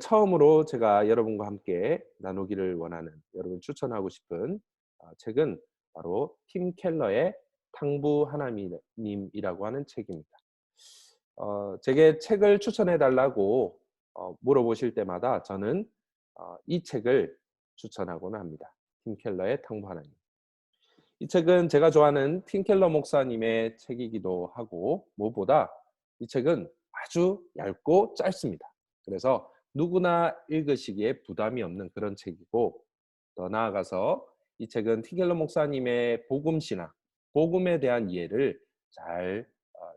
처음으로 제가 여러분과 함께 나누기를 원하는, 여러분 추천하고 싶은 책은 바로 팀 켈러의 탕부 하나님이라고 하는 책입니다. 제게 책을 추천해 달라고 물어보실 때마다 저는 이 책을 추천하곤 합니다. 팀 켈러의 탕부 하나님. 이 책은 제가 좋아하는 팀 켈러 목사님의 책이기도 하고, 무엇보다 이 책은 아주 얇고 짧습니다. 그래서 누구나 읽으시기에 부담이 없는 그런 책이고, 더 나아가서 이 책은 팀 켈러 목사님의 복음 신학, 복음에 대한 이해를 잘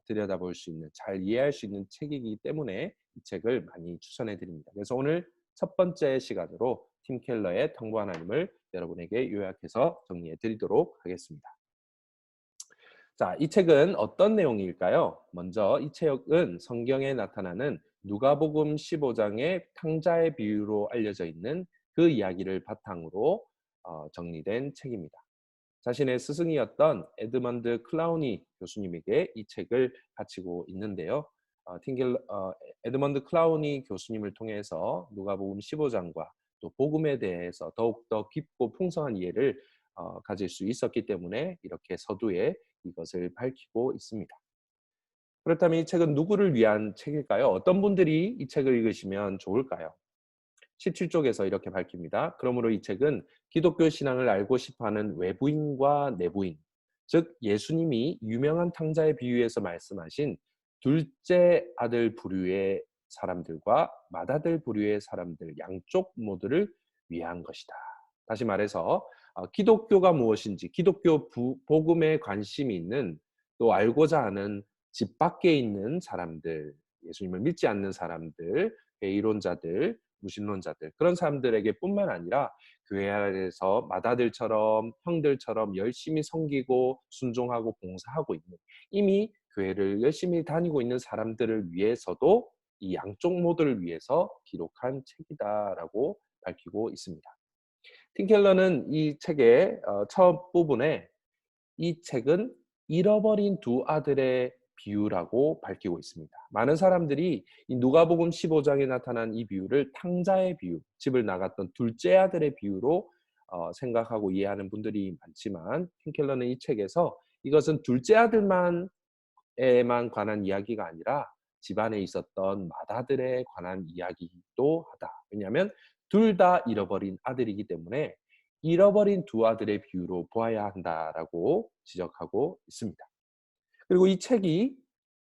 들여다볼 수 있는, 잘 이해할 수 있는 책이기 때문에 이 책을 많이 추천해 드립니다. 그래서 오늘 첫 번째 시간으로 팀 켈러의 탕부 하나님을 여러분에게 요약해서 정리해 드리도록 하겠습니다. 자, 이 책은 어떤 내용일까요? 먼저 이 책은 성경에 나타나는 누가복음 15장의 탕자의 비유로 알려져 있는 그 이야기를 바탕으로 정리된 책입니다. 자신의 스승이었던 에드먼드 클라우니 교수님에게 이 책을 바치고 있는데요. 에드먼드 클라우니 교수님을 통해서 누가복음 15장과 또 복음에 대해서 더욱더 깊고 풍성한 이해를 가질 수 있었기 때문에 이렇게 서두에 이것을 밝히고 있습니다. 그렇다면 이 책은 누구를 위한 책일까요? 어떤 분들이 이 책을 읽으시면 좋을까요? 17쪽에서 이렇게 밝힙니다. 그러므로 이 책은 기독교 신앙을 알고 싶어하는 외부인과 내부인, 즉 예수님이 유명한 탕자의 비유에서 말씀하신 둘째 아들 부류의 사람들과 맏아들 부류의 사람들 양쪽 모두를 위한 것이다. 다시 말해서 기독교가 무엇인지, 기독교 복음에 관심이 있는, 또 알고자 하는 집 밖에 있는 사람들, 예수님을 믿지 않는 사람들, 이론자들, 무신론자들, 그런 사람들에게 뿐만 아니라 교회 안에서 맏아들처럼 형들처럼 열심히 섬기고 순종하고 봉사하고 있는, 이미 교회를 열심히 다니고 있는 사람들을 위해서도 이 양쪽 모두를 위해서 기록한 책이다라고 밝히고 있습니다. 팀켈러는 이 책의 첫 부분에 이 책은 잃어버린 두 아들의 비유라고 밝히고 있습니다. 많은 사람들이 이 누가복음 15장에 나타난 이 비유를 탕자의 비유, 집을 나갔던 둘째 아들의 비유로 생각하고 이해하는 분들이 많지만, 팀켈러는 이 책에서 이것은 둘째 아들만에만 관한 이야기가 아니라 집안에 있었던 맏아들에 관한 이야기이기도 하다. 왜냐하면 둘 다 잃어버린 아들이기 때문에 잃어버린 두 아들의 비유로 보아야 한다라고 지적하고 있습니다. 그리고 이 책이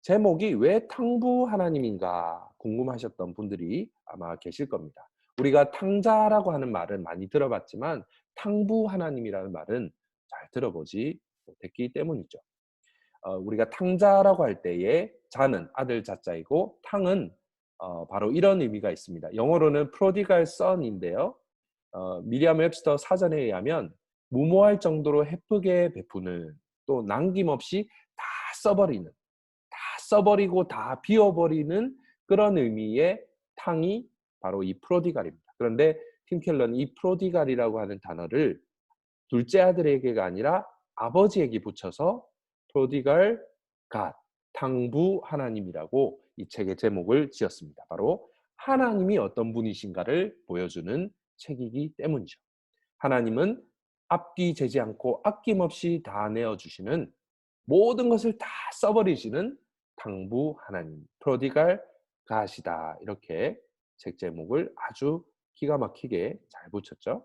제목이 왜 탕부 하나님인가 궁금하셨던 분들이 아마 계실 겁니다. 우리가 탕자라고 하는 말은 많이 들어봤지만 탕부 하나님이라는 말은 잘 들어보지 못했기 때문이죠. 우리가 탕자라고 할 때에 자는 아들 자자이고 탕은 바로 이런 의미가 있습니다. 영어로는 prodigal son인데요. 미리암 웹스터 사전에 의하면 무모할 정도로 헤프게 베푸는, 또 남김없이 다 써버리는, 다 써버리고 다 비워버리는 그런 의미의 탕이 바로 이 프로디갈입니다. 그런데 팀 켈러는 이 프로디갈이라고 하는 단어를 둘째 아들에게가 아니라 아버지에게 붙여서 프로디갈 갓, 탕부 하나님이라고 이 책의 제목을 지었습니다. 바로 하나님이 어떤 분이신가를 보여주는 책이기 때문이죠. 하나님은 앞뒤 재지 않고 아낌없이 다 내어주시는, 모든 것을 다 써버리시는 탕부 하나님, 프로디갈 갓이다. 이렇게 책 제목을 아주 기가 막히게 잘 붙였죠.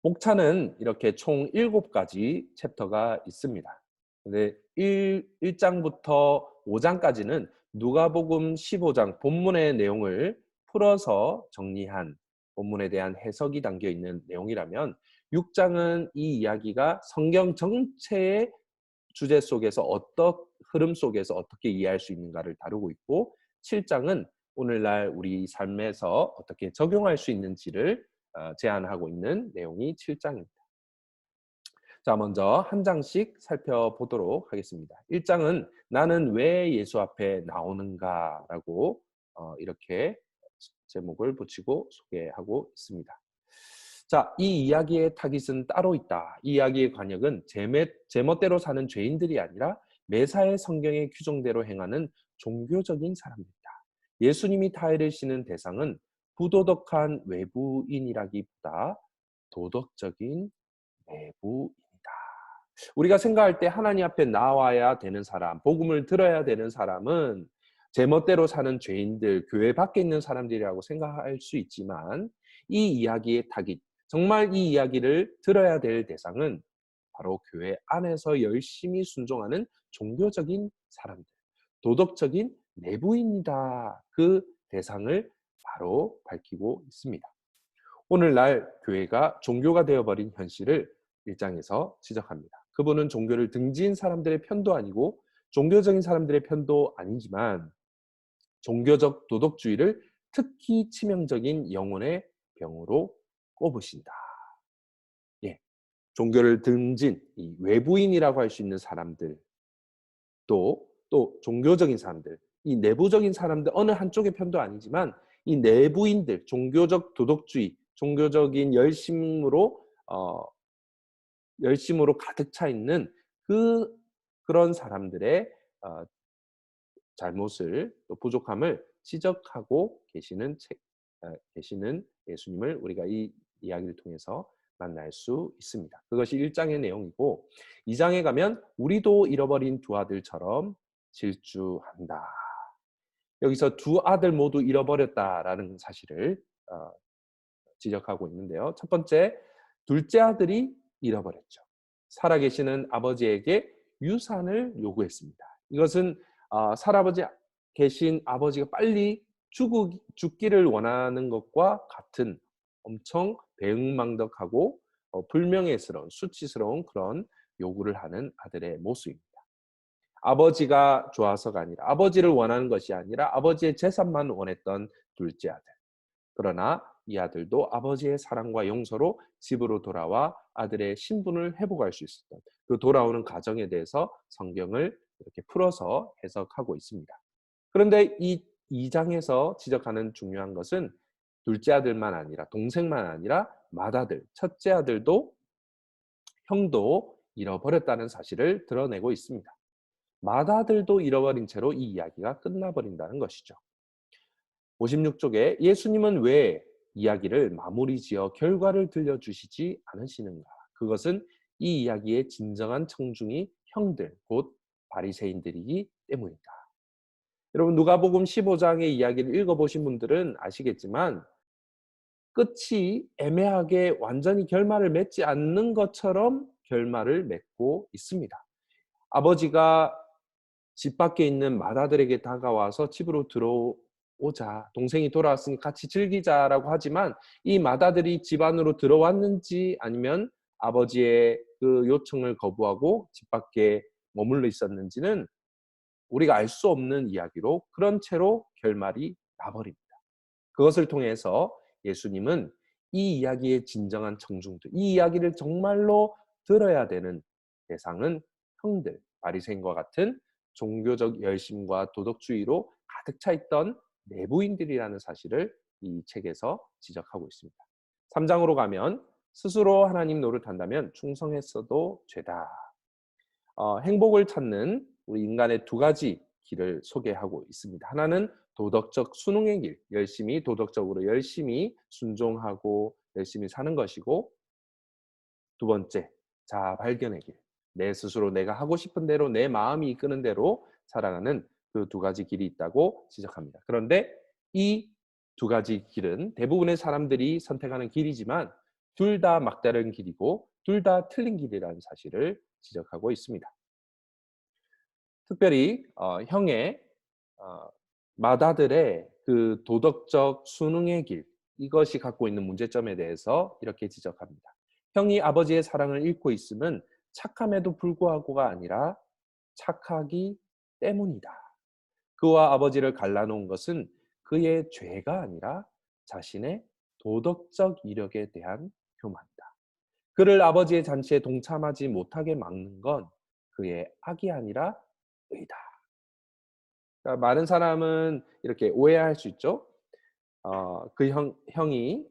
목차는 이렇게 총 7가지 챕터가 있습니다. 근데 1장부터 5장까지는 누가복음 15장 본문의 내용을 풀어서 정리한, 본문에 대한 해석이 담겨 있는 내용이라면, 6장은 이 이야기가 성경 전체의 주제 속에서 흐름 속에서 어떻게 이해할 수 있는가를 다루고 있고, 7장은 오늘날 우리 삶에서 어떻게 적용할 수 있는지를 제안하고 있는 내용이 7장입니다. 자, 먼저 한 장씩 살펴보도록 하겠습니다. 1장은 나는 왜 예수 앞에 나오는가라고 이렇게 제목을 붙이고 소개하고 있습니다. 자, 이 이야기의 타깃은 따로 있다. 이 이야기의 관역은 제멋대로 사는 죄인들이 아니라 매사에 성경의 규정대로 행하는 종교적인 사람들이다. 예수님이 타이르시는 대상은 부도덕한 외부인이라기보다 도덕적인 내부인이다. 우리가 생각할 때 하나님 앞에 나와야 되는 사람, 복음을 들어야 되는 사람은 제멋대로 사는 죄인들, 교회 밖에 있는 사람들이라고 생각할 수 있지만 이 이야기의 타깃, 정말 이 이야기를 들어야 될 대상은 바로 교회 안에서 열심히 순종하는 종교적인 사람들, 도덕적인 내부인이다. 그 대상을 바로 밝히고 있습니다. 오늘날 교회가 종교가 되어버린 현실을 1장에서 지적합니다. 그분은 종교를 등지은 사람들의 편도 아니고 종교적인 사람들의 편도 아니지만 종교적 도덕주의를 특히 치명적인 영혼의 병으로 꼽으신다. 예, 종교를 등진 이 외부인이라고 할 수 있는 사람들, 또 종교적인 사람들, 이 내부적인 사람들 어느 한쪽의 편도 아니지만 이 내부인들, 종교적 도덕주의, 종교적인 열심으로 가득 차 있는 그런 사람들의 어 잘못을 또 부족함을 지적하고 계시는 예수님을 우리가 이 이야기를 통해서 만날 수 있습니다. 그것이 1장의 내용이고 2장에 가면 우리도 잃어버린 두 아들처럼 질주한다. 여기서 두 아들 모두 잃어버렸다라는 사실을 지적하고 있는데요. 첫 번째, 둘째 아들이 잃어버렸죠. 살아계시는 아버지에게 유산을 요구했습니다. 이것은 살아버지 계신 아버지가 빨리 죽기를 원하는 것과 같은 엄청 배은망덕하고 불명예스러운 수치스러운 그런 요구를 하는 아들의 모습입니다. 아버지가 좋아서가 아니라 아버지를 원하는 것이 아니라 아버지의 재산만 원했던 둘째 아들. 그러나 이 아들도 아버지의 사랑과 용서로 집으로 돌아와 아들의 신분을 회복할 수 있었던 그 돌아오는 과정에 대해서 성경을 이렇게 풀어서 해석하고 있습니다. 그런데 이 2장에서 지적하는 중요한 것은 둘째 아들만 아니라 동생만 아니라 맏아들, 첫째 아들도 형도 잃어버렸다는 사실을 드러내고 있습니다. 맏아들도 잃어버린 채로 이 이야기가 끝나버린다는 것이죠. 56쪽에 예수님은 왜 이야기를 마무리 지어 결과를 들려주시지 않으시는가? 그것은 이 이야기의 진정한 청중이 형들, 곧 바리새인들이기 때문이다. 여러분 누가복음 15장의 이야기를 읽어보신 분들은 아시겠지만 끝이 애매하게 완전히 결말을 맺지 않는 것처럼 결말을 맺고 있습니다. 아버지가 집 밖에 있는 맏아들에게 다가와서 집으로 들어오자, 동생이 돌아왔으니 같이 즐기자라고 하지만 이 맏아들이 집 안으로 들어왔는지 아니면 아버지의 그 요청을 거부하고 집 밖에 머물러 있었는지는 우리가 알 수 없는 이야기로 그런 채로 결말이 나버립니다. 그것을 통해서 예수님은 이 이야기의 진정한 청중들, 이 이야기를 정말로 들어야 되는 대상은 형들, 바리새인과 같은 종교적 열심과 도덕주의로 가득 차 있던 내부인들이라는 사실을 이 책에서 지적하고 있습니다. 3장으로 가면 스스로 하나님 노릇한다면 충성했어도 죄다. 행복을 찾는 우리 인간의 두 가지 길을 소개하고 있습니다. 하나는 도덕적 순응의 길, 도덕적으로 열심히 순종하고 열심히 사는 것이고, 두 번째, 자아 발견의 길, 내 스스로 내가 하고 싶은 대로 내 마음이 이끄는 대로 살아가는 그 두 가지 길이 있다고 지적합니다. 그런데 이 두 가지 길은 대부분의 사람들이 선택하는 길이지만 둘 다 막다른 길이고 둘 다 틀린 길이라는 사실을 지적하고 있습니다. 특별히 형의 어 맏아들의 그 도덕적 순응의 길, 이것이 갖고 있는 문제점에 대해서 이렇게 지적합니다. 형이 아버지의 사랑을 잃고 있음은 착함에도 불구하고가 아니라 착하기 때문이다. 그와 아버지를 갈라놓은 것은 그의 죄가 아니라 자신의 도덕적 이력에 대한 교만이다. 그를 아버지의 잔치에 동참하지 못하게 막는 건 그의 악이 아니라 의다. 그러니까 많은 사람은 이렇게 오해할 수 있죠. 그 형이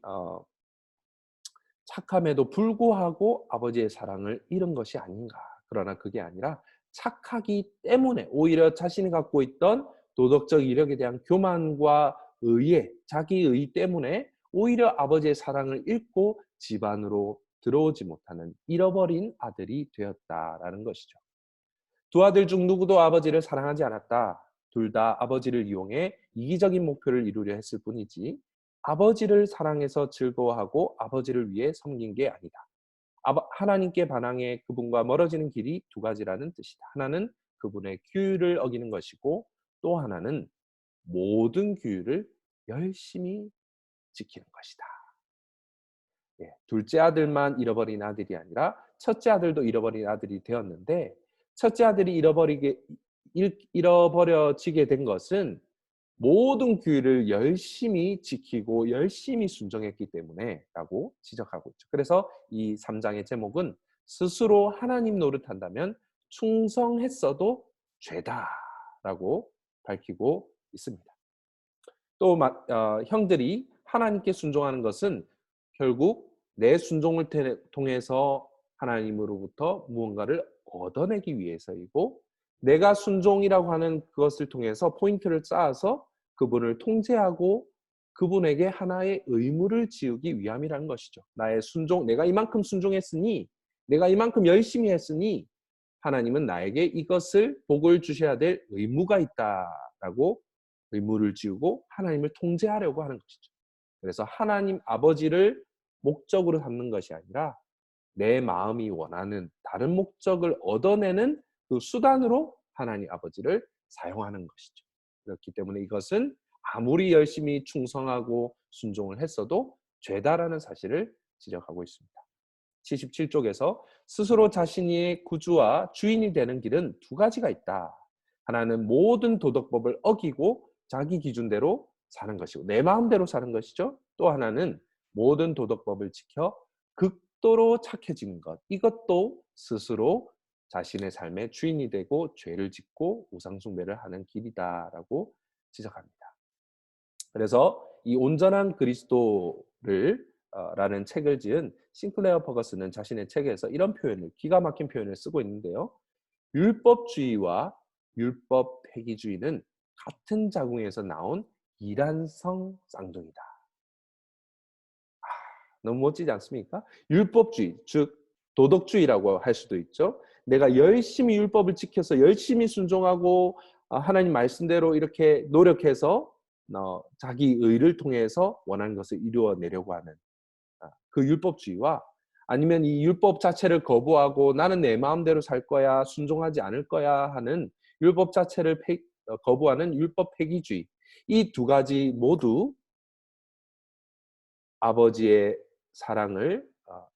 착함에도 불구하고 아버지의 사랑을 잃은 것이 아닌가. 그러나 그게 아니라 착하기 때문에 오히려 자신이 갖고 있던 도덕적 이력에 대한 교만과 의에, 자기의 때문에 오히려 아버지의 사랑을 잃고 집안으로 들어오지 못하는 잃어버린 아들이 되었다라는 것이죠. 두 아들 중 누구도 아버지를 사랑하지 않았다. 둘 다 아버지를 이용해 이기적인 목표를 이루려 했을 뿐이지 아버지를 사랑해서 즐거워하고 아버지를 위해 섬긴 게 아니다. 하나님께 반항해 그분과 멀어지는 길이 두 가지라는 뜻이다. 하나는 그분의 규율을 어기는 것이고 또 하나는 모든 규율을 열심히 지키는 것이다. 예, 둘째 아들만 잃어버린 아들이 아니라 첫째 아들도 잃어버린 아들이 되었는데 첫째 아들이 잃어버려지게 된 것은 모든 규율을 열심히 지키고 열심히 순종했기 때문에라고 지적하고 있죠. 그래서 이 3장의 제목은 스스로 하나님 노릇한다면 충성했어도 죄다라고 밝히고 있습니다. 또 형들이 하나님께 순종하는 것은 결국 내 순종을 통해서 하나님으로부터 무언가를 얻어내기 위해서이고 내가 순종이라고 하는 그것을 통해서 포인트를 쌓아서 그분을 통제하고 그분에게 하나의 의무를 지우기 위함이라는 것이죠. 나의 순종, 내가 이만큼 순종했으니 내가 이만큼 열심히 했으니 하나님은 나에게 이것을 복을 주셔야 될 의무가 있다라고 의무를 지우고 하나님을 통제하려고 하는 것이죠. 그래서 하나님 아버지를 목적으로 삼는 것이 아니라 내 마음이 원하는 다른 목적을 얻어내는 그 수단으로 하나님 아버지를 사용하는 것이죠. 그렇기 때문에 이것은 아무리 열심히 충성하고 순종을 했어도 죄다라는 사실을 지적하고 있습니다. 77쪽에서 스스로 자신의 구주와 주인이 되는 길은 두 가지가 있다. 하나는 모든 도덕법을 어기고 자기 기준대로 사는 것이고 내 마음대로 사는 것이죠. 또 하나는 모든 도덕법을 지켜 극도로 착해진 것. 이것도 스스로 자신의 삶의 주인이 되고 죄를 짓고 우상숭배를 하는 길이다라고 지적합니다. 그래서 이 온전한 그리스도를 라는 책을 지은 싱클레어 퍼거슨은 자신의 책에서 이런 표현을 기가 막힌 표현을 쓰고 있는데요. 율법주의와 율법 폐기주의는 같은 자궁에서 나온 이란성 쌍둥이다. 너무 멋지지 않습니까? 율법주의, 즉 도덕주의라고 할 수도 있죠. 내가 열심히 율법을 지켜서 열심히 순종하고 하나님 말씀대로 이렇게 노력해서 자기 의를 통해서 원하는 것을 이루어내려고 하는 그 율법주의와 아니면 이 율법 자체를 거부하고 나는 내 마음대로 살 거야, 순종하지 않을 거야 하는 율법 자체를 거부하는 율법 폐기주의. 이 두 가지 모두 아버지의 사랑을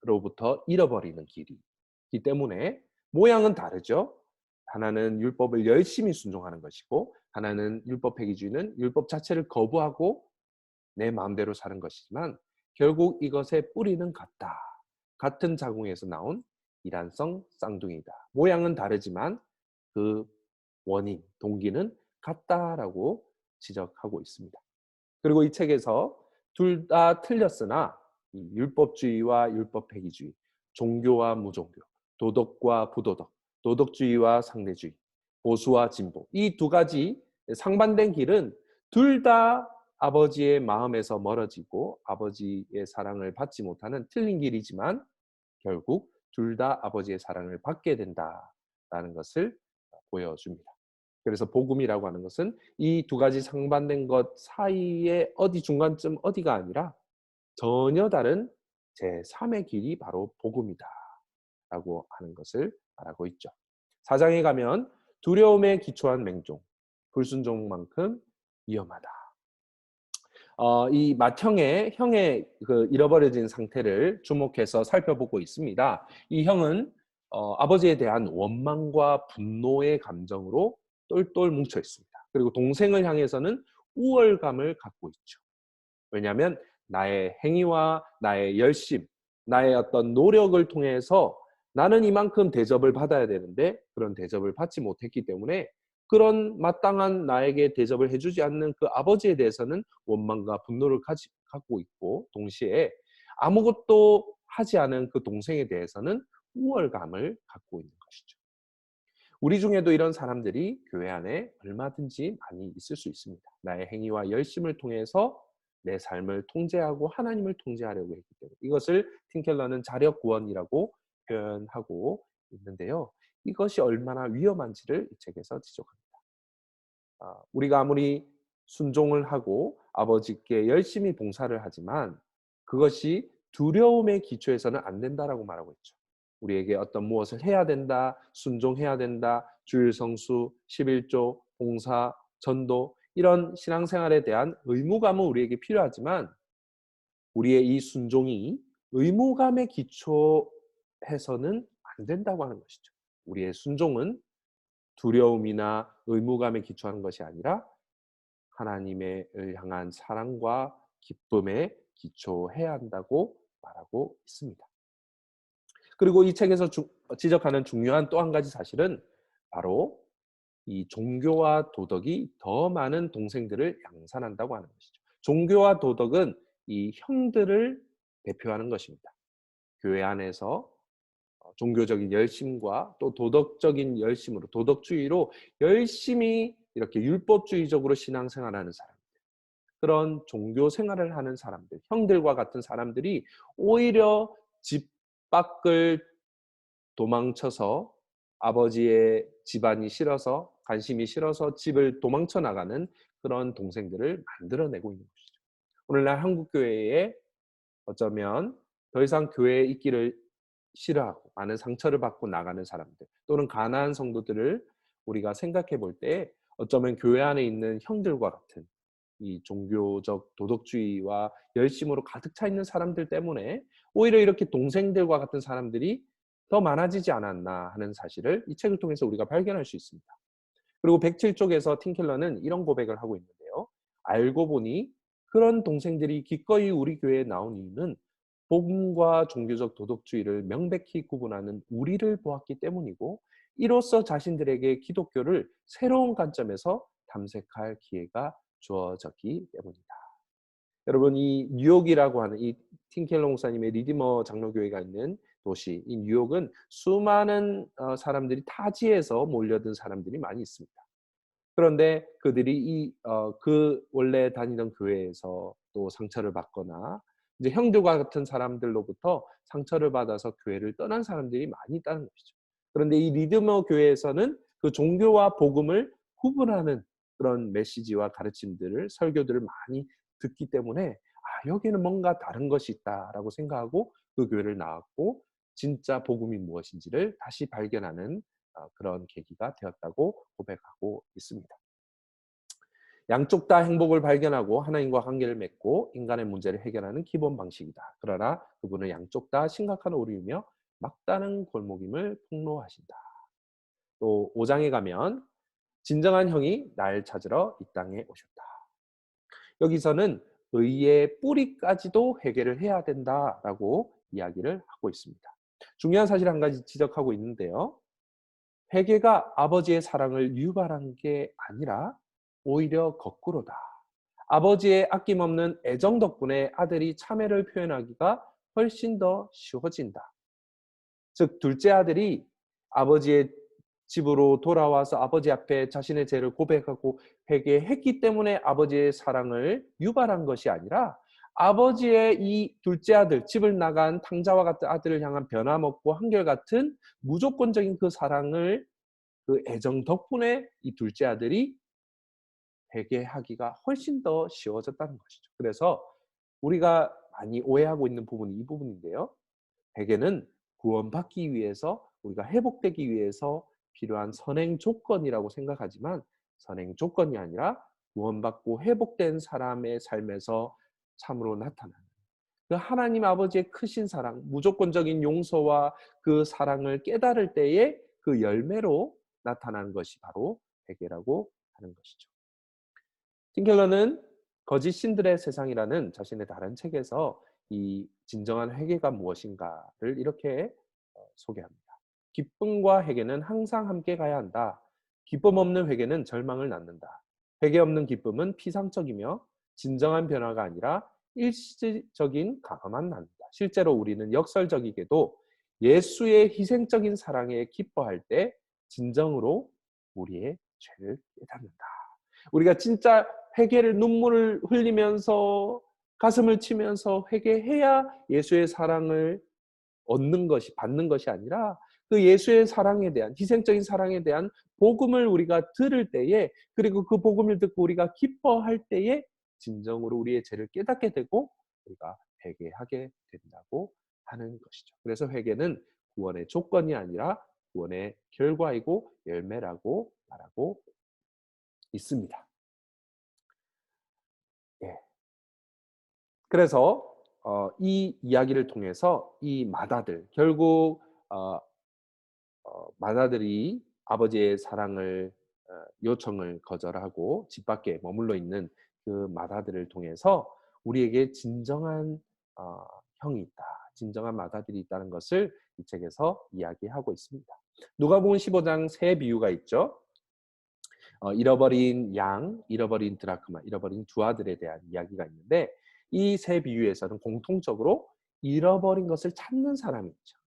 로부터 잃어버리는 길이기 때문에 모양은 다르죠. 하나는 율법을 열심히 순종하는 것이고 하나는 율법 폐기주의는 율법 자체를 거부하고 내 마음대로 사는 것이지만 결국 이것의 뿌리는 같다. 같은 자궁에서 나온 이란성 쌍둥이다. 모양은 다르지만 그 원인, 동기는 같다라고 지적하고 있습니다. 그리고 이 책에서 둘 다 틀렸으나 율법주의와 율법 폐기주의, 종교와 무종교, 도덕과 부도덕, 도덕주의와 상대주의, 보수와 진보 이 두 가지 상반된 길은 둘 다 아버지의 마음에서 멀어지고 아버지의 사랑을 받지 못하는 틀린 길이지만 결국 둘 다 아버지의 사랑을 받게 된다라는 것을 보여줍니다. 그래서 복음이라고 하는 것은 이 두 가지 상반된 것 사이에 어디 중간쯤 어디가 아니라 전혀 다른 제3의 길이 바로 복음이다 라고 하는 것을 말하고 있죠. 4장에 가면 두려움에 기초한 맹종, 불순종만큼 위험하다. 이 맏형의 그 잃어버려진 상태를 주목해서 살펴보고 있습니다. 이 형은 아버지에 대한 원망과 분노의 감정으로 똘똘 뭉쳐 있습니다. 그리고 동생을 향해서는 우월감을 갖고 있죠. 왜냐하면 나의 행위와 나의 열심, 나의 어떤 노력을 통해서 나는 이만큼 대접을 받아야 되는데 그런 대접을 받지 못했기 때문에 그런 마땅한 나에게 대접을 해주지 않는 그 아버지에 대해서는 원망과 분노를 갖고 있고 동시에 아무것도 하지 않은 그 동생에 대해서는 우월감을 갖고 있는 것이죠. 우리 중에도 이런 사람들이 교회 안에 얼마든지 많이 있을 수 있습니다. 나의 행위와 열심을 통해서 내 삶을 통제하고 하나님을 통제하려고 했기 때문에 이것을 팀켈러는 자력 구원이라고 표현하고 있는데요. 이것이 얼마나 위험한지를 이 책에서 지적합니다. 우리가 아무리 순종을 하고 아버지께 열심히 봉사를 하지만 그것이 두려움의 기초에서는 안 된다라고 말하고 있죠. 우리에게 어떤 무엇을 해야 된다, 순종해야 된다, 주일 성수, 11조, 봉사, 전도 이런 신앙생활에 대한 의무감은 우리에게 필요하지만 우리의 이 순종이 의무감에 기초해서는 안 된다고 하는 것이죠. 우리의 순종은 두려움이나 의무감에 기초하는 것이 아니라 하나님을 향한 사랑과 기쁨에 기초해야 한다고 말하고 있습니다. 그리고 이 책에서 지적하는 중요한 또 한 가지 사실은 바로 이 종교와 도덕이 더 많은 동생들을 양산한다고 하는 것이죠. 종교와 도덕은 이 형들을 대표하는 것입니다. 교회 안에서 종교적인 열심과 또 도덕적인 열심으로 도덕주의로 열심히 이렇게 율법주의적으로 신앙생활하는 사람, 그런 종교 생활을 하는 사람들, 형들과 같은 사람들이 오히려 집 밖을 도망쳐서 아버지의 집안이 싫어서 관심이 싫어서 집을 도망쳐 나가는 그런 동생들을 만들어내고 있는 것이죠. 오늘날 한국 교회에 어쩌면 더 이상 교회에 있기를 싫어하고 많은 상처를 받고 나가는 사람들 또는 가난한 성도들을 우리가 생각해 볼 때 어쩌면 교회 안에 있는 형들과 같은 이 종교적 도덕주의와 열심으로 가득 차 있는 사람들 때문에 오히려 이렇게 동생들과 같은 사람들이 더 많아지지 않았나 하는 사실을 이 책을 통해서 우리가 발견할 수 있습니다. 그리고 107쪽에서 팀켈러는 이런 고백을 하고 있는데요. 알고 보니 그런 동생들이 기꺼이 우리 교회에 나온 이유는 복음과 종교적 도덕주의를 명백히 구분하는 우리를 보았기 때문이고 이로써 자신들에게 기독교를 새로운 관점에서 탐색할 기회가 주어졌기 때문이다. 여러분 이 뉴욕이라고 하는 이 팀켈러 목사님의 리디머 장로교회가 있는 도시 이 뉴욕은 수많은 사람들이 타지에서 몰려든 사람들이 많이 있습니다. 그런데 그들이 그 원래 다니던 교회에서 또 상처를 받거나 이제 형들과 같은 사람들로부터 상처를 받아서 교회를 떠난 사람들이 많이 있다는 것이죠. 그런데 이 리드머 교회에서는 그 종교와 복음을 구분하는 그런 메시지와 가르침들을 설교들을 많이 듣기 때문에 '아 여기는 뭔가 다른 것이 있다.'라고 생각하고 그 교회를 나왔고 진짜 복음이 무엇인지를 다시 발견하는 그런 계기가 되었다고 고백하고 있습니다. 양쪽 다 행복을 발견하고 하나님과 관계를 맺고 인간의 문제를 해결하는 기본 방식이다. 그러나 그분은 양쪽 다 심각한 오류이며 막다른 골목임을 폭로하신다. 또 5장에 가면 진정한 형이 날 찾으러 이 땅에 오셨다. 여기서는 의의 뿌리까지도 회개를 해야 된다라고 이야기를 하고 있습니다. 중요한 사실 한 가지 지적하고 있는데요. 회개가 아버지의 사랑을 유발한 게 아니라 오히려 거꾸로다. 아버지의 아낌없는 애정 덕분에 아들이 참회를 표현하기가 훨씬 더 쉬워진다. 즉 둘째 아들이 아버지의 집으로 돌아와서 아버지 앞에 자신의 죄를 고백하고 회개했기 때문에 아버지의 사랑을 유발한 것이 아니라 아버지의 이 둘째 아들, 집을 나간 탕자와 같은 아들을 향한 변함없고 한결같은 무조건적인 그 사랑을 그 애정 덕분에 이 둘째 아들이 회개하기가 훨씬 더 쉬워졌다는 것이죠. 그래서 우리가 많이 오해하고 있는 부분이 이 부분인데요. 회개는 구원받기 위해서 우리가 회복되기 위해서 필요한 선행 조건이라고 생각하지만 선행 조건이 아니라 구원받고 회복된 사람의 삶에서 참으로 나타나는 그 하나님 아버지의 크신 사랑, 무조건적인 용서와 그 사랑을 깨달을 때에 그 열매로 나타나는 것이 바로 회개라고 하는 것이죠. 팀켈러는 거짓 신들의 세상이라는 자신의 다른 책에서 이 진정한 회개가 무엇인가를 이렇게 소개합니다. 기쁨과 회개는 항상 함께 가야 한다. 기쁨 없는 회개는 절망을 낳는다. 회개 없는 기쁨은 피상적이며 진정한 변화가 아니라 일시적인 강화만 낳는다. 실제로 우리는 역설적이게도 예수의 희생적인 사랑에 기뻐할 때 진정으로 우리의 죄를 깨닫는다. 우리가 진짜 회개를 눈물을 흘리면서 가슴을 치면서 회개해야 예수의 사랑을 얻는 것이 받는 것이 아니라 그 예수의 사랑에 대한 희생적인 사랑에 대한 복음을 우리가 들을 때에 그리고 그 복음을 듣고 우리가 기뻐할 때에 진정으로 우리의 죄를 깨닫게 되고 우리가 회개하게 된다고 하는 것이죠. 그래서 회개는 구원의 조건이 아니라 구원의 결과이고 열매라고 말하고 있습니다. 예. 그래서 이 이야기를 통해서 이 마다들 결국 어 마다들이 아버지의 사랑을 요청을 거절하고 집 밖에 머물러 있는 그 마다들을 통해서 우리에게 진정한 어 형이 있다. 진정한 마다들이 있다는 것을 이 책에서 이야기하고 있습니다. 누가복음 15장 세 비유가 있죠. 잃어버린 양, 잃어버린 드라크마, 잃어버린 두 아들에 대한 이야기가 있는데 이 세 비유에서는 공통적으로 잃어버린 것을 찾는 사람이 있죠.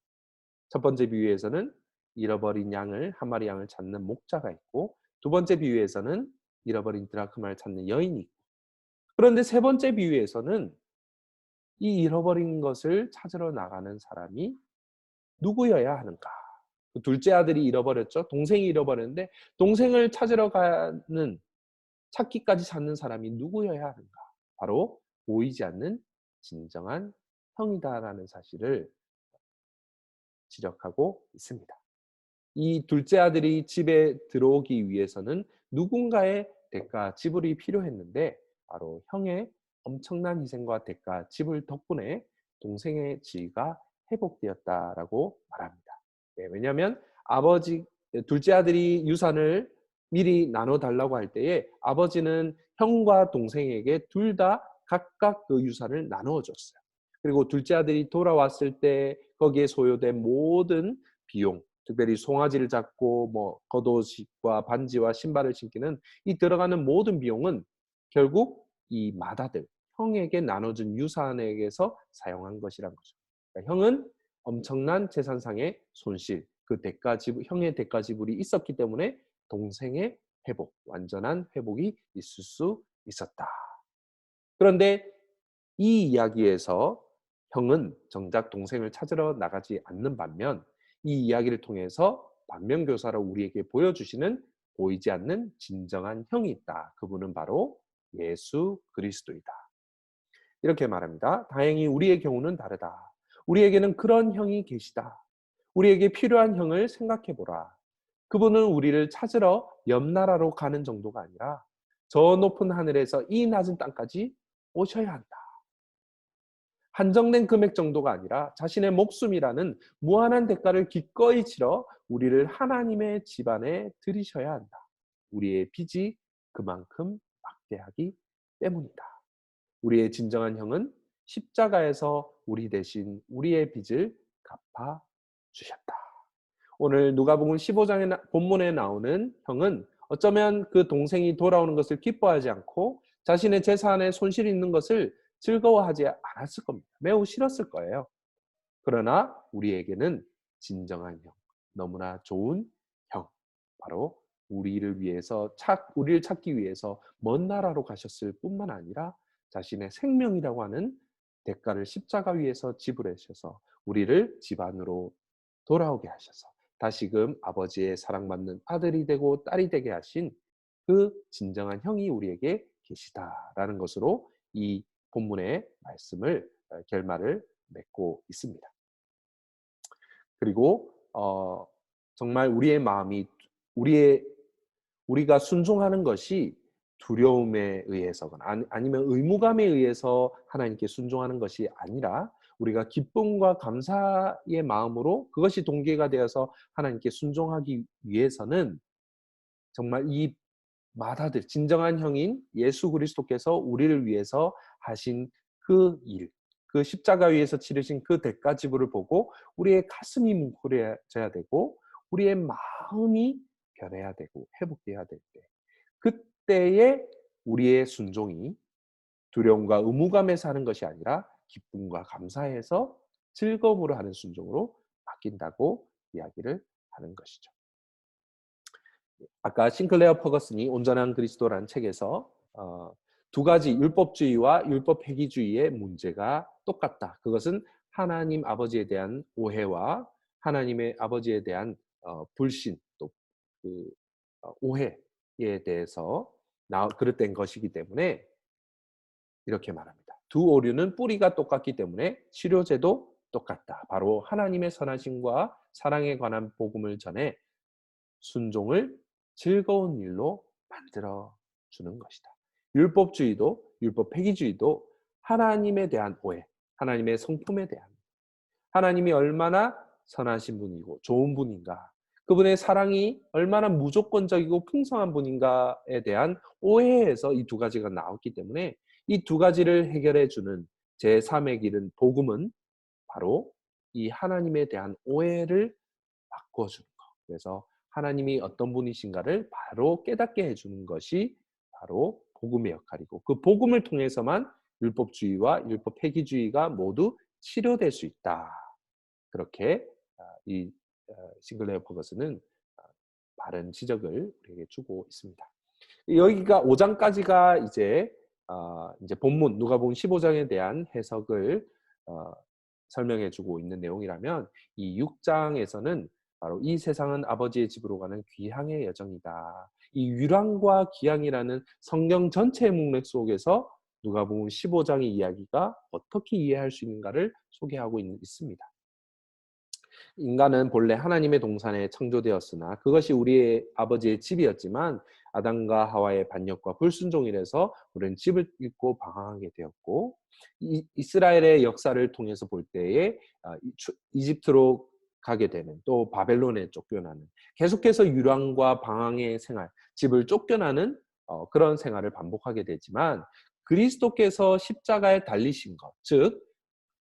첫 번째 비유에서는 잃어버린 양을 한 마리 양을 찾는 목자가 있고 두 번째 비유에서는 잃어버린 드라크마를 찾는 여인이 있고 그런데 세 번째 비유에서는 이 잃어버린 것을 찾으러 나가는 사람이 누구여야 하는가? 그 둘째 아들이 잃어버렸죠. 동생이 잃어버렸는데 동생을 찾으러 가는 찾기까지 찾는 사람이 누구여야 하는가? 바로 보이지 않는 진정한 형이다라는 사실을 지적하고 있습니다. 이 둘째 아들이 집에 들어오기 위해서는 누군가의 대가 지불이 필요했는데 바로 형의 엄청난 희생과 대가 지불 덕분에 동생의 지위가 회복되었다라고 말합니다. 네, 왜냐하면 아버지 둘째 아들이 유산을 미리 나눠 달라고 할 때에 아버지는 형과 동생에게 둘 다 각각 그 유산을 나누어 줬어요. 그리고 둘째 아들이 돌아왔을 때 거기에 소요된 모든 비용 특별히 송아지를 잡고 뭐 겉옷과 반지와 신발을 신기는 이 들어가는 모든 비용은 결국 이 마다들 형에게 나눠준 유산에게서 사용한 것이란 거죠. 그러니까 형은 엄청난 재산상의 손실, 그 대가 지불, 형의 대가 지불이 있었기 때문에 동생의 회복, 완전한 회복이 있을 수 있었다. 그런데 이 이야기에서 형은 정작 동생을 찾으러 나가지 않는 반면 이 이야기를 통해서 반면교사로 우리에게 보여주시는 보이지 않는 진정한 형이 있다. 그분은 바로 예수 그리스도이다. 이렇게 말합니다. 다행히 우리의 경우는 다르다. 우리에게는 그런 형이 계시다. 우리에게 필요한 형을 생각해 보라. 그분은 우리를 찾으러 옆 나라로 가는 정도가 아니라 저 높은 하늘에서 이 낮은 땅까지 오셔야 한다. 한정된 금액 정도가 아니라 자신의 목숨이라는 무한한 대가를 기꺼이 치러 우리를 하나님의 집안에 들이셔야 한다. 우리의 빚이 그만큼 막대하기 때문이다. 우리의 진정한 형은 십자가에서 우리 대신 우리의 빚을 갚아 주셨다. 오늘 누가복음 15장의 본문에 나오는 형은 어쩌면 그 동생이 돌아오는 것을 기뻐하지 않고 자신의 재산에 손실이 있는 것을 즐거워하지 않았을 겁니다. 매우 싫었을 거예요. 그러나 우리에게는 진정한 형, 너무나 좋은 형, 바로 우리를 찾기 위해서 먼 나라로 가셨을 뿐만 아니라 자신의 생명이라고 하는 대가를 십자가 위에서 지불하셔서 우리를 집안으로 돌아오게 하셔서 다시금 아버지의 사랑받는 아들이 되고 딸이 되게 하신 그 진정한 형이 우리에게 계시다라는 것으로 이 본문의 말씀을 결말을 맺고 있습니다. 그리고 정말 우리의 마음이 우리의 우리가 순종하는 것이 두려움에 의해서거나 아니면 의무감에 의해서 하나님께 순종하는 것이 아니라 우리가 기쁨과 감사의 마음으로 그것이 동기가 되어서 하나님께 순종하기 위해서는 정말 이 마다들 진정한 형인 예수 그리스도께서 우리를 위해서 하신 그 일, 그 십자가 위에서 치르신 그 대가 지불을 보고 우리의 가슴이 뭉클해져야 되고 우리의 마음이 변해야 되고 회복돼야 될 때, 그때에 우리의 순종이 두려움과 의무감에서 하는 것이 아니라 기쁨과 감사해서 즐거움으로 하는 순종으로 바뀐다고 이야기를 하는 것이죠. 아까 싱클레어 퍼거슨이 온전한 그리스도라는 책에서 두 가지 율법주의와 율법 회귀주의의 문제가 똑같다. 그것은 하나님 아버지에 대한 오해와 하나님의 아버지에 대한 불신 또 그 오해에 대해서 그릇된 것이기 때문에 이렇게 말합니다. 두 오류는 뿌리가 똑같기 때문에 치료제도 똑같다. 바로 하나님의 선하심과 사랑에 관한 복음을 전해 순종을 즐거운 일로 만들어 주는 것이다. 율법주의도 율법 폐기주의도 하나님에 대한 오해, 하나님의 성품에 대한 하나님이 얼마나 선하신 분이고 좋은 분인가, 그분의 사랑이 얼마나 무조건적이고 풍성한 분인가에 대한 오해에서 이 두 가지가 나왔기 때문에 이 두 가지를 해결해 주는 제3의 길은 복음은 바로 이 하나님에 대한 오해를 바꿔주는 것. 그래서 하나님이 어떤 분이신가를 바로 깨닫게 해주는 것이 바로 복음의 역할이고 그 복음을 통해서만 율법주의와 율법 폐기주의가 모두 치료될 수 있다. 그렇게 이 싱글레어 퍼거슨은 바른 지적을 우리에게 주고 있습니다. 여기가 5장까지가 이제 본문 누가복음 15장에 대한 해석을 설명해 주고 있는 내용이라면 이 6장에서는 바로 이 세상은 아버지의 집으로 가는 귀향의 여정이다. 이 유랑과 귀향이라는 성경 전체의 문맥 속에서 누가복음 15장의 이야기가 어떻게 이해할 수 있는가를 소개하고 있습니다. 인간은 본래 하나님의 동산에 창조되었으나 그것이 우리의 아버지의 집이었지만 아담과 하와의 반역과 불순종이라서 우리는 집을 잃고 방황하게 되었고 이스라엘의 역사를 통해서 볼 때에 이집트로 가게 되는 또 바벨론에 쫓겨나는 계속해서 유랑과 방황의 생활, 집을 쫓겨나는 그런 생활을 반복하게 되지만 그리스도께서 십자가에 달리신 것, 즉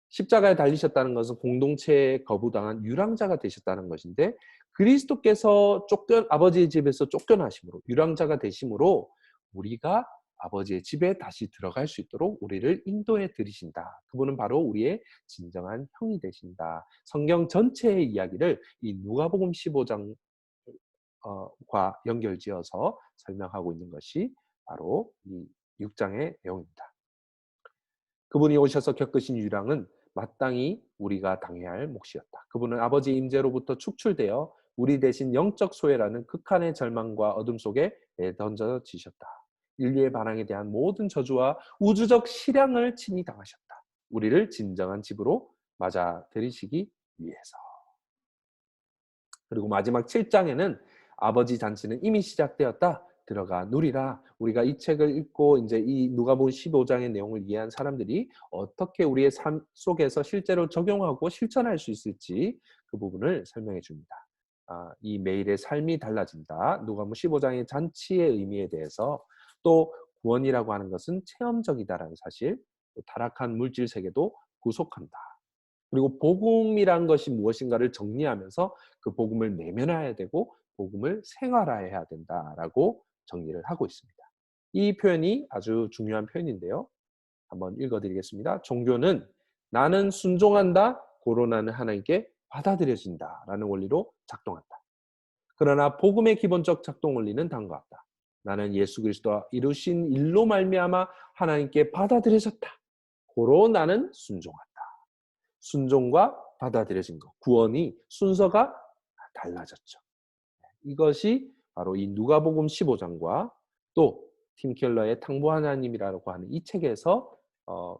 십자가에 달리셨다는 것은 공동체에 거부당한 유랑자가 되셨다는 것인데 그리스도께서 아버지의 집에서 쫓겨나심으로 유랑자가 되심으로 우리가 아버지의 집에 다시 들어갈 수 있도록 우리를 인도해 드리신다. 그분은 바로 우리의 진정한 형이 되신다. 성경 전체의 이야기를 이 누가복음 15장과 연결지어서 설명하고 있는 것이 바로 이 6장의 내용입니다. 그분이 오셔서 겪으신 유랑은 마땅히 우리가 당해야 할 몫이었다. 그분은 아버지 임재로부터 축출되어 우리 대신 영적 소외라는 극한의 절망과 어둠 속에 내던져지셨다. 인류의 반항에 대한 모든 저주와 우주적 실향을 친히 당하셨다. 우리를 진정한 집으로 맞아들이시기 위해서. 그리고 마지막 7장에는 아버지 잔치는 이미 시작되었다. 들어가 누리라. 우리가 이 책을 읽고 이제 이 누가복음 15장의 내용을 이해한 사람들이 어떻게 우리의 삶 속에서 실제로 적용하고 실천할 수 있을지 그 부분을 설명해 줍니다. 이 매일의 삶이 달라진다. 누가복음 15장의 잔치의 의미에 대해서 또 구원이라고 하는 것은 체험적이다라는 사실, 또 타락한 물질 세계도 구속한다. 그리고 복음이란 것이 무엇인가를 정리하면서 그 복음을 내면화해야 되고 복음을 생활화해야 된다라고 정리를 하고 있습니다. 이 표현이 아주 중요한 표현인데요. 한번 읽어드리겠습니다. 종교는 나는 순종한다, 고로 나는 하나님께 받아들여진다라는 원리로 작동한다. 그러나 복음의 기본적 작동 원리는 다음과 같다. 나는 예수 그리스도가 이루신 일로 말미암아 하나님께 받아들여졌다. 고로 나는 순종한다. 순종과 받아들여진 것, 구원이 순서가 달라졌죠. 이것이 바로 이 누가복음 15장과 또 팀 켈러의 탕부 하나님이라고 하는 이 책에서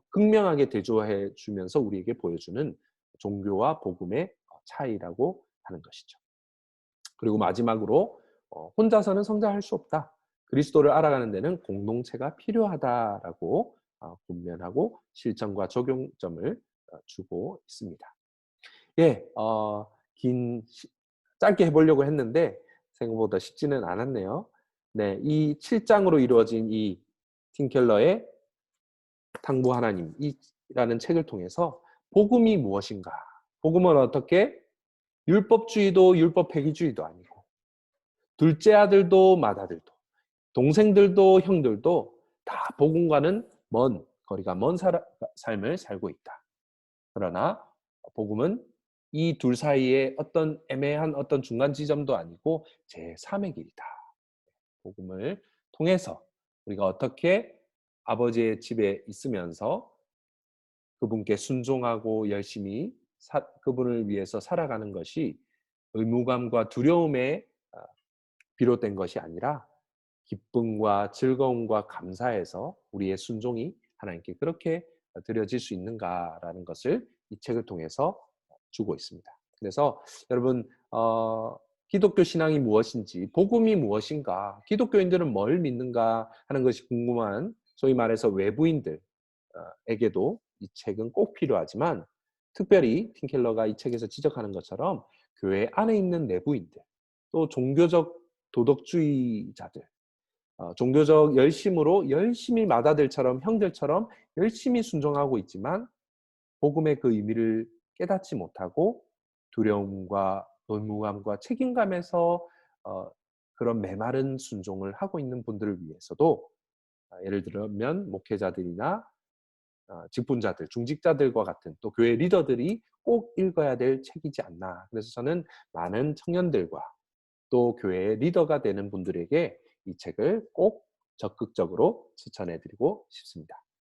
극명하게 대조해 주면서 우리에게 보여주는 종교와 복음의 차이라고 하는 것이죠. 그리고 마지막으로 혼자서는 성장할 수 없다. 그리스도를 알아가는 데는 공동체가 필요하다라고 분면하고 실천과 적용점을 주고 있습니다. 예, 짧게 해보려고 했는데 생각보다 쉽지는 않았네요. 네, 이 7장으로 이루어진 이 팀켈러의 탕부 하나님이라는 책을 통해서 복음이 무엇인가? 복음은 어떻게? 율법주의도 율법 폐기주의도 아니고 둘째 아들도 맏아들도 동생들도 형들도 다 복음과는 거리가 먼 삶을 살고 있다. 그러나 복음은 이 둘 사이에 어떤 애매한 어떤 중간 지점도 아니고 제3의 길이다. 복음을 통해서 우리가 어떻게 아버지의 집에 있으면서 그분께 순종하고 열심히 그분을 위해서 살아가는 것이 의무감과 두려움에 비롯된 것이 아니라 기쁨과 즐거움과 감사에서 우리의 순종이 하나님께 그렇게 드려질 수 있는가라는 것을 이 책을 통해서 주고 있습니다. 그래서 여러분 기독교 신앙이 무엇인지, 복음이 무엇인가, 기독교인들은 뭘 믿는가 하는 것이 궁금한 소위 말해서 외부인들에게도 이 책은 꼭 필요하지만 특별히 팀 켈러가 이 책에서 지적하는 것처럼 교회 안에 있는 내부인들, 또 종교적 도덕주의자들, 종교적 열심으로 열심히 맏아들처럼 형들처럼 열심히 순종하고 있지만 복음의 그 의미를 깨닫지 못하고 두려움과 의무감과 책임감에서 그런 메마른 순종을 하고 있는 분들을 위해서도 예를 들면 목회자들이나 직분자들, 중직자들과 같은 또 교회 리더들이 꼭 읽어야 될 책이지 않나. 그래서 저는 많은 청년들과 또 교회의 리더가 되는 분들에게 이 책을 꼭 적극적으로 추천해 드리고 싶습니다.